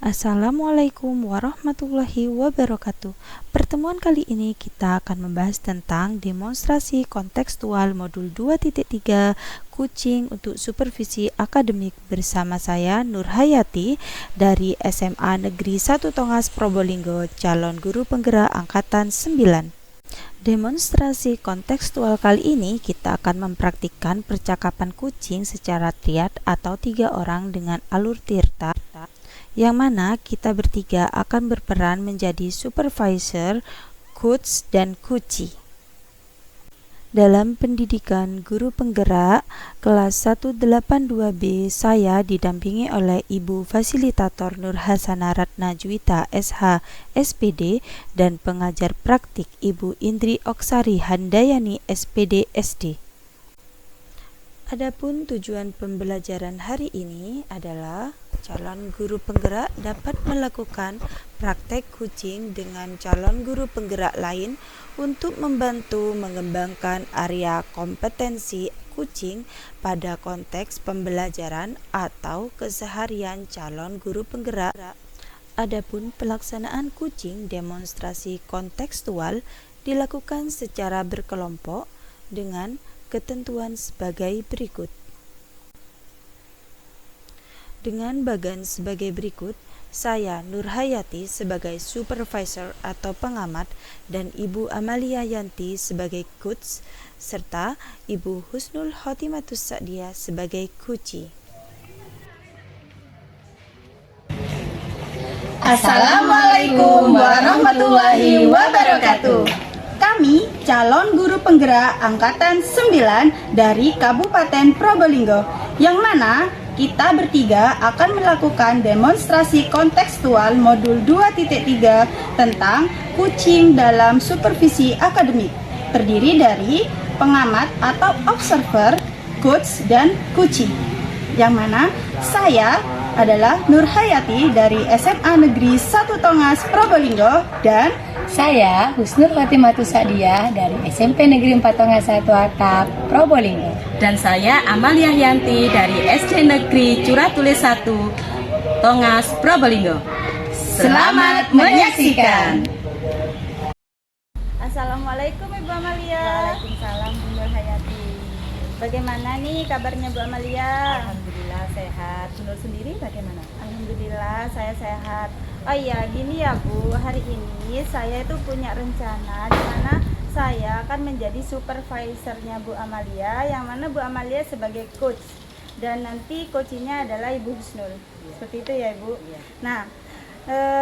Assalamualaikum warahmatullahi wabarakatuh. Pertemuan kali ini kita akan membahas tentang demonstrasi kontekstual modul 2.3 kucing untuk supervisi akademik bersama saya Nur Hayati dari SMA Negeri 1 Tongas Probolinggo, calon guru penggerak angkatan 9. Demonstrasi kontekstual kali ini kita akan mempraktikkan percakapan kucing secara triad atau 3 orang dengan alur tirta, yang mana kita bertiga akan berperan menjadi supervisor, coach, dan kuci. Dalam pendidikan guru penggerak kelas 182B, saya didampingi oleh Ibu Fasilitator Nur Hasana Ratna Juwita SH SPD dan pengajar praktik Ibu Indri Oksari Handayani SPD SD. Adapun tujuan pembelajaran hari ini adalah calon guru penggerak dapat melakukan praktek kucing dengan calon guru penggerak lain untuk membantu mengembangkan area kompetensi kucing pada konteks pembelajaran atau keseharian calon guru penggerak. Adapun pelaksanaan kucing demonstrasi kontekstual dilakukan secara berkelompok dengan ketentuan sebagai berikut. Dengan bagan sebagai berikut, saya Nur Hayati sebagai supervisor atau pengamat dan Ibu Amalia Yanti sebagai coach serta Ibu Husnul Khotimatus Sa'diyah sebagai kuci. Assalamualaikum warahmatullahi wabarakatuh. Kami calon guru penggerak angkatan 9 dari Kabupaten Probolinggo, yang mana kita bertiga akan melakukan demonstrasi kontekstual modul 2.3 tentang kucing dalam supervisi akademik, terdiri dari pengamat atau observer, coach, dan kuci, yang mana saya adalah Nur Hayati dari SMA Negeri 1 Tongas Probolinggo dan saya Husnul Khotimatus Sa'diyah dari SMP Negeri 4 Tongas 1 Atap Probolinggo. Dan saya Amalia Yanti dari SD Negeri Curatulis 1 Tongas Probolinggo. Selamat menyaksikan. Assalamualaikum Ibu Amalia. Waalaikumsalam Bu Nur Hayati. Bagaimana nih kabarnya Bu Amalia? Alhamdulillah sehat. Bu Nur sendiri bagaimana? Alhamdulillah saya sehat. Oh iya, gini ya Bu, hari ini saya itu punya rencana di mana saya akan menjadi supervisornya Bu Amalia, yang mana Bu Amalia sebagai coach dan nanti coachnya adalah Ibu Husnul. Seperti itu ya Ibu. Nah,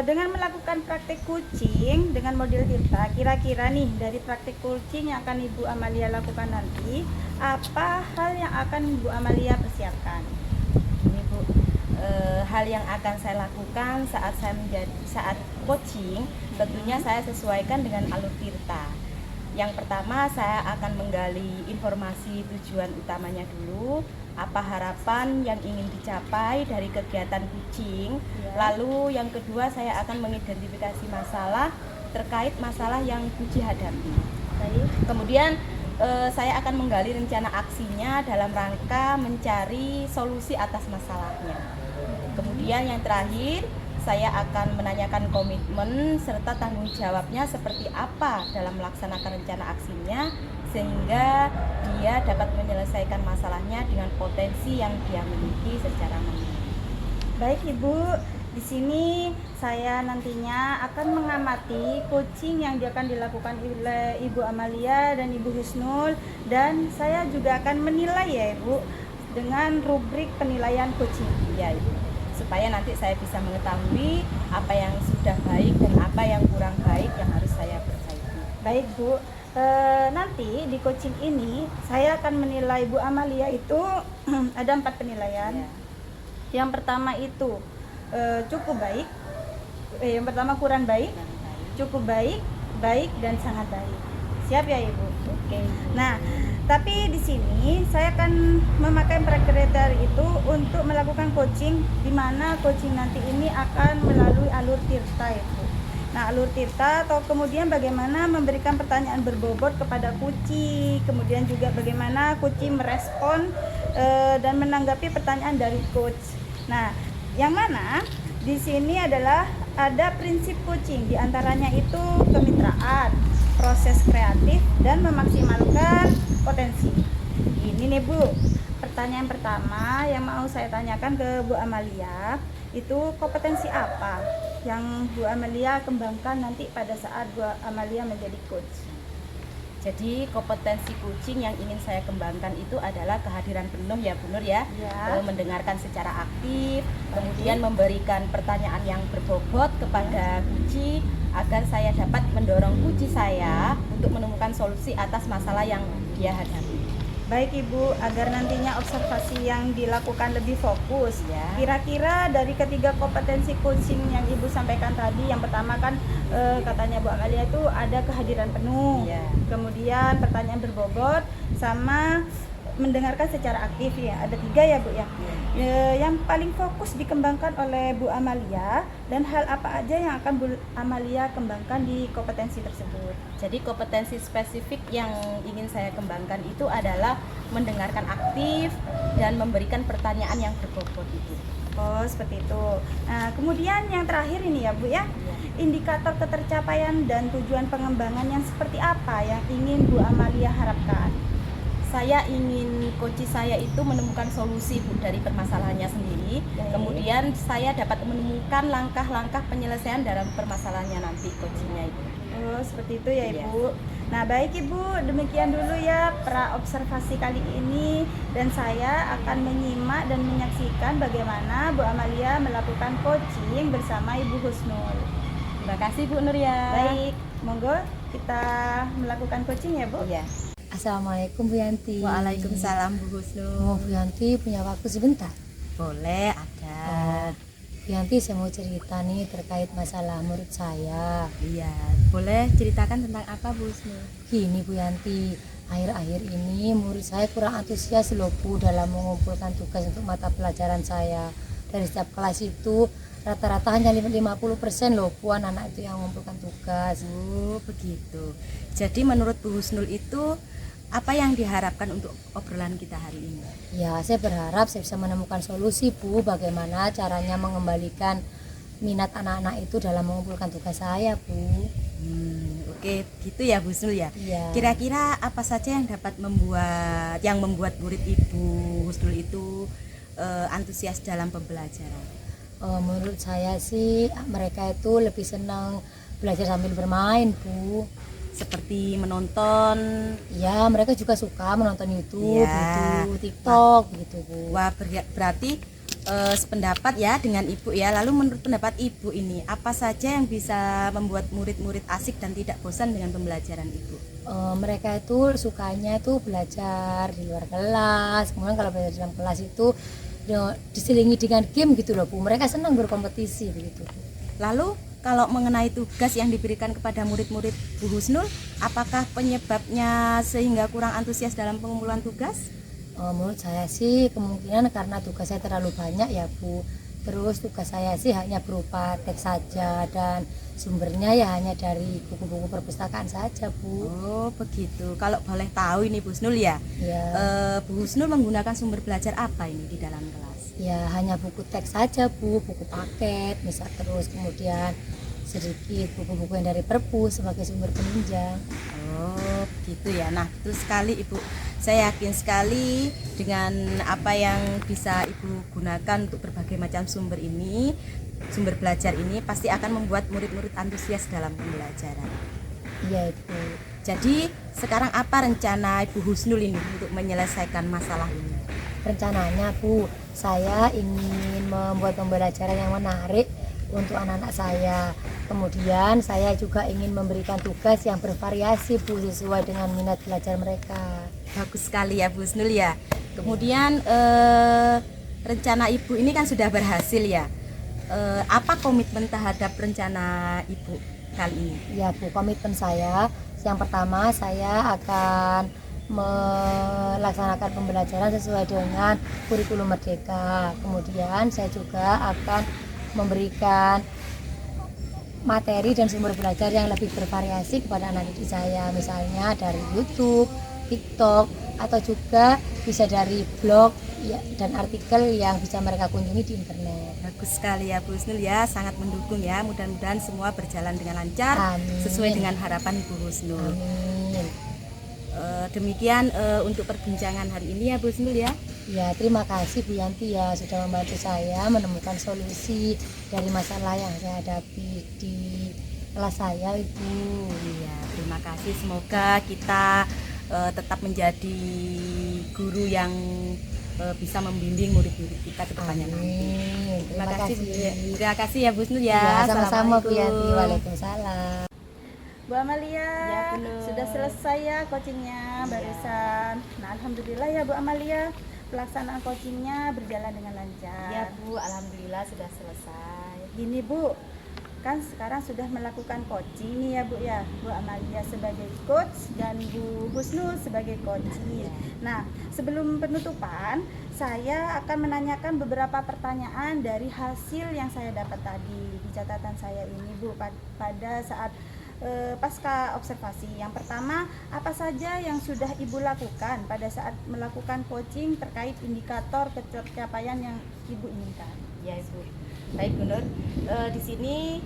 dengan melakukan praktek kucing dengan model tirta, kira-kira nih dari praktek kucing yang akan Ibu Amalia lakukan nanti, apa hal yang akan Bu Amalia persiapkan? Ini Bu, hal yang akan saya lakukan saat coaching, tentunya saya sesuaikan dengan alur tirta. Yang pertama, saya akan menggali informasi tujuan utamanya dulu, apa harapan yang ingin dicapai dari kegiatan kucing. Lalu yang kedua, saya akan mengidentifikasi masalah terkait masalah yang kucing hadapi. Kemudian saya akan menggali rencana aksinya dalam rangka mencari solusi atas masalahnya. Kemudian yang terakhir, saya akan menanyakan komitmen serta tanggung jawabnya seperti apa dalam melaksanakan rencana aksinya, sehingga dia dapat menyelesaikan masalahnya dengan potensi yang dia miliki secara mandiri. Baik Ibu, di sini saya nantinya akan mengamati coaching yang akan dilakukan oleh Ibu Amalia dan Ibu Husnul, dan saya juga akan menilai ya Ibu dengan rubrik penilaian coaching. Ya Ibu, supaya nanti saya bisa mengetahui apa yang sudah baik dan apa yang kurang baik yang harus saya perbaiki. Baik Bu, nanti di coaching ini saya akan menilai Bu Amalia itu ada 4 penilaian. Yang pertama itu cukup baik, yang pertama kurang baik, cukup baik, baik, dan sangat baik. Siap ya Ibu? Oke. Nah, tapi di sini saya akan memakai kriteria itu untuk melakukan coaching, di mana coaching nanti ini akan melalui alur tirta itu. Nah, alur tirta atau kemudian bagaimana memberikan pertanyaan berbobot kepada kucing, kemudian juga bagaimana kucing merespon dan menanggapi pertanyaan dari coach. Nah, yang mana Di sini adalah ada prinsip coaching, diantaranya itu kemitraan, proses kreatif, dan memaksimalkan potensi. Ini nih Bu, pertanyaan pertama yang mau saya tanyakan ke Bu Amalia, itu kompetensi apa yang Bu Amalia kembangkan nanti pada saat Bu Amalia menjadi coach? Jadi kompetensi coaching yang ingin saya kembangkan itu adalah kehadiran penuh ya Bu Nur ya, Ya. mendengarkan secara aktif, kemudian memberikan pertanyaan yang berbobot kepada coach agar saya dapat mendorong coach saya untuk menemukan solusi atas masalah yang dia hadapi. Baik Ibu, agar nantinya observasi yang dilakukan lebih fokus. Ya. Kira-kira dari ketiga kompetensi coaching yang Ibu sampaikan tadi, yang pertama kan katanya Bu Amalia itu ada kehadiran penuh, Ya. kemudian pertanyaan berbobot, sama mendengarkan secara aktif ya. Ada 3 ya Bu ya. Yang paling fokus dikembangkan oleh Bu Amalia, dan hal apa aja yang akan Bu Amalia kembangkan di kompetensi tersebut? Jadi kompetensi spesifik yang ingin saya kembangkan itu adalah mendengarkan aktif dan memberikan pertanyaan yang berbobot itu. Oh, seperti itu. Nah, kemudian yang terakhir ini ya Bu ya, indikator ketercapaian dan tujuan pengembangan yang seperti apa yang ingin Bu Amalia harapkan? Saya ingin coach saya itu menemukan solusi Bu dari permasalahannya sendiri. Baik. Kemudian saya dapat menemukan langkah-langkah penyelesaian dalam permasalahannya nanti coachnya itu. Oh, seperti itu ya Iya. Ibu. Nah, baik Ibu, demikian dulu ya pra observasi kali ini, dan saya akan menyimak dan menyaksikan bagaimana Bu Amalia melakukan coaching bersama Ibu Husnul. Terima kasih Bu Nur ya. Baik, monggo kita melakukan coaching ya Bu. Iya. Assalamualaikum Bu Yanti. Waalaikumsalam Bu Husnul. Oh, Bu Yanti punya waktu sebentar? Boleh ada. Bu Yanti, saya mau cerita nih terkait masalah murid saya. Iya, boleh ceritakan tentang apa Bu Husnul? Gini Bu Yanti, akhir-akhir ini murid saya kurang antusias loh Bu dalam mengumpulkan tugas untuk mata pelajaran saya. Dari setiap kelas itu rata-rata hanya 50% loh Bu anak-anak itu yang mengumpulkan tugas. Oh, begitu. Jadi menurut Bu Husnul itu apa yang diharapkan untuk obrolan kita hari ini? Ya, saya berharap saya bisa menemukan solusi Bu, bagaimana caranya mengembalikan minat anak-anak itu dalam mengumpulkan tugas saya Bu. Oke, gitu ya Bu Husnul ya. Iya. Kira-kira apa saja yang dapat membuat murid Ibu Husnul itu antusias dalam pembelajaran? Menurut saya sih mereka itu lebih senang belajar sambil bermain Bu. Seperti menonton. Ya, mereka juga suka menonton YouTube, Iya. gitu, TikTok gitu Bu. Wah, berarti sependapat ya dengan Ibu ya. Lalu menurut pendapat Ibu ini, apa saja yang bisa membuat murid-murid asik dan tidak bosan dengan pembelajaran Ibu? Mereka itu sukanya itu belajar di luar kelas. Kemudian kalau belajar dalam kelas itu diselingi dengan game gitu loh Bu. Mereka senang berkompetisi begitu Bu. Lalu kalau mengenai tugas yang diberikan kepada murid-murid Bu Husnul, apakah penyebabnya sehingga kurang antusias dalam pengumpulan tugas? Menurut saya sih kemungkinan karena tugas saya terlalu banyak ya Bu. Terus tugas saya sih hanya berupa teks saja dan sumbernya ya hanya dari buku-buku perpustakaan saja Bu. Oh begitu. Kalau boleh tahu ini Bu Husnul ya, Ya, Bu Husnul menggunakan sumber belajar apa ini di dalam kelas? ya hanya buku teks saja Bu, buku paket misal, terus kemudian sedikit buku-buku yang dari perpus sebagai sumber penunjang. Oh begitu ya. Nah betul sekali Ibu. Saya yakin sekali dengan apa yang bisa Ibu gunakan untuk berbagai macam sumber ini, sumber belajar ini pasti akan membuat murid-murid antusias dalam pembelajaran. Iya itu. Jadi sekarang apa rencana Ibu Husnul ini untuk menyelesaikan masalah ini? Rencananya Bu, saya ingin membuat pembelajaran yang menarik untuk anak-anak saya. Kemudian saya juga ingin memberikan tugas yang bervariasi Bu, sesuai dengan minat belajar mereka. Bagus sekali ya Bu Husnul ya. Kemudian rencana Ibu ini kan sudah berhasil ya. Apa komitmen terhadap rencana Ibu kali ini? Ya Bu, komitmen saya yang pertama, saya akan melaksanakan pembelajaran sesuai dengan kurikulum Merdeka. Kemudian saya juga akan memberikan materi dan sumber belajar yang lebih bervariasi kepada anak didik saya, misalnya dari YouTube, TikTok, atau juga bisa dari blog ya, dan artikel yang bisa mereka kunjungi di internet. Bagus sekali ya Bu Husnul ya, sangat mendukung ya. Mudah-mudahan semua berjalan dengan lancar. Amin. Sesuai dengan harapan Ibu Husnul. Amin. Demikian untuk perbincangan hari ini ya Bu Husnul ya. Ya, terima kasih Bu Yanti ya sudah membantu saya menemukan solusi dari masalah yang saya hadapi di kelas saya, Ibu. Iya, terima kasih. Semoga kita tetap menjadi guru yang bisa membimbing murid-murid kita ke depannya nanti. Amin. Terima kasih Bu. Terima kasih ya Bu Husnul ya. Ya, sama-sama Bu Yanti. Assalamualaikum. Waalaikumsalam. Bu Amalia, Ya, benar. sudah selesai ya coachingnya barusan. Nah, alhamdulillah ya Bu Amalia, pelaksanaan coachingnya berjalan dengan lancar. Ya Bu, alhamdulillah sudah selesai. Gini Bu, kan sekarang sudah melakukan coaching nih ya Bu ya. Bu Amalia sebagai coach dan Bu Husnul sebagai coachee. Nah, sebelum penutupan, saya akan menanyakan beberapa pertanyaan dari hasil yang saya dapat tadi di catatan saya ini Bu pada saat pasca observasi. Yang pertama, apa saja yang sudah Ibu lakukan pada saat melakukan coaching terkait indikator pencapaian yang Ibu inginkan? Ya Ibu. Baik Bu Nur, di sini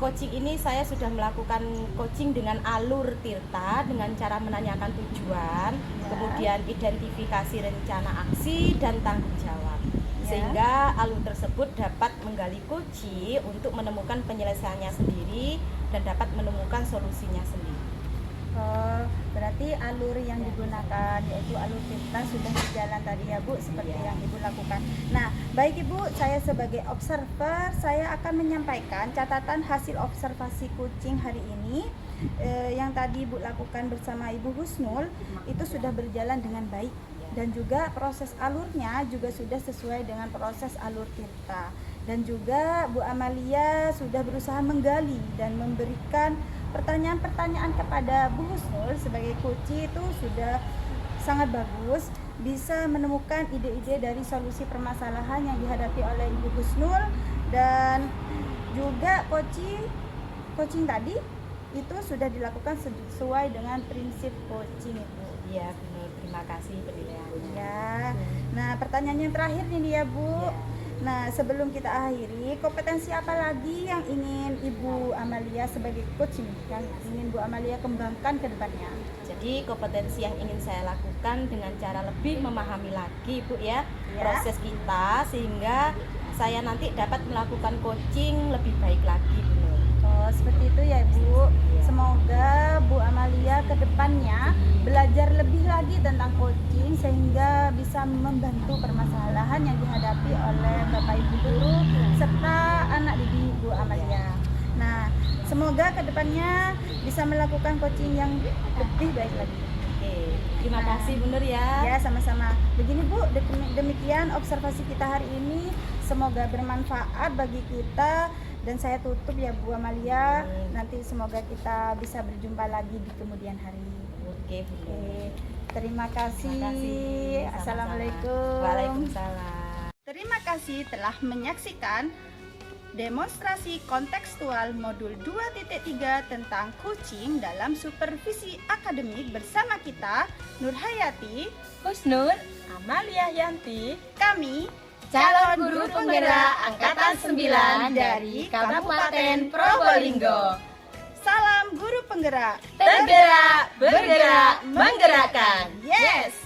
coaching ini saya sudah melakukan coaching dengan alur Tirta dengan cara menanyakan tujuan, kemudian identifikasi rencana aksi dan tanggung jawab. Sehingga alur tersebut dapat menggali kunci untuk menemukan penyelesaiannya sendiri dan dapat menemukan solusinya sendiri. Berarti alur yang digunakan yaitu alur Tirta sudah berjalan tadi ya Bu, seperti yang Ibu lakukan. Nah, baik Ibu, saya sebagai observer, saya akan menyampaikan catatan hasil observasi kucing hari ini yang tadi Ibu lakukan bersama Ibu Husnul itu sudah berjalan dengan baik. Dan juga proses alurnya juga sudah sesuai dengan proses alur Tirta. Dan juga Bu Amalia sudah berusaha menggali dan memberikan pertanyaan-pertanyaan kepada Bu Husnul sebagai coachee itu sudah sangat bagus, bisa menemukan ide-ide dari solusi permasalahan yang dihadapi oleh Ibu Husnul. Dan juga coaching tadi itu sudah dilakukan sesuai dengan prinsip coaching itu. Iya benar, terima kasih penilaiannya. Ya. Nah, pertanyaan yang terakhir nih ya Bu. Ya. Nah, sebelum kita akhiri, kompetensi apa lagi yang ingin Ibu Amalia sebagai coach ini, yang ingin Bu Amalia kembangkan ke depannya? Jadi kompetensi yang ingin saya lakukan dengan cara lebih memahami lagi Bu ya, proses kita, sehingga saya nanti dapat melakukan coaching lebih baik lagi Bu Nur. Oh, seperti itu ya Bu. Semoga Bu Amalia ke depannya belajar lebih lagi tentang coaching sehingga bisa membantu permasalahan yang dihadapi oleh Bapak Ibu guru serta anak didik Bu Amalia. Nah, semoga ke depannya bisa melakukan coaching yang lebih baik lagi. Oke, terima kasih Bu Nur ya. Ya, sama-sama. Begini Bu, demikian observasi kita hari ini. Semoga bermanfaat bagi kita. Dan saya tutup ya Bu Amalia. Nanti semoga kita bisa berjumpa lagi di kemudian hari. Oke Bu Nur. Oke, terima kasih. Terima kasih. Sama-sama. Assalamualaikum. Waalaikumsalam. Terima kasih telah menyaksikan demonstrasi kontekstual modul 2.3 tentang coaching dalam supervisi akademik bersama kita Nurhayati, Husnul, Amalia Yanti, kami Calon Guru Penggerak Angkatan 9 dari Kabupaten Probolinggo. Salam Guru Penggerak. Tergerak, bergerak, menggerakkan. Yes!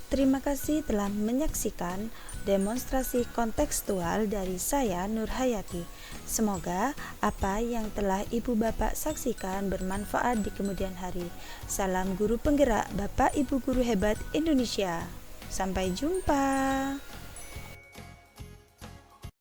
Terima kasih telah menyaksikan demonstrasi kontekstual dari saya Nurhayati. Semoga apa yang telah Ibu Bapak saksikan bermanfaat di kemudian hari. Salam Guru Penggerak, Bapak Ibu Guru Hebat Indonesia. Sampai jumpa.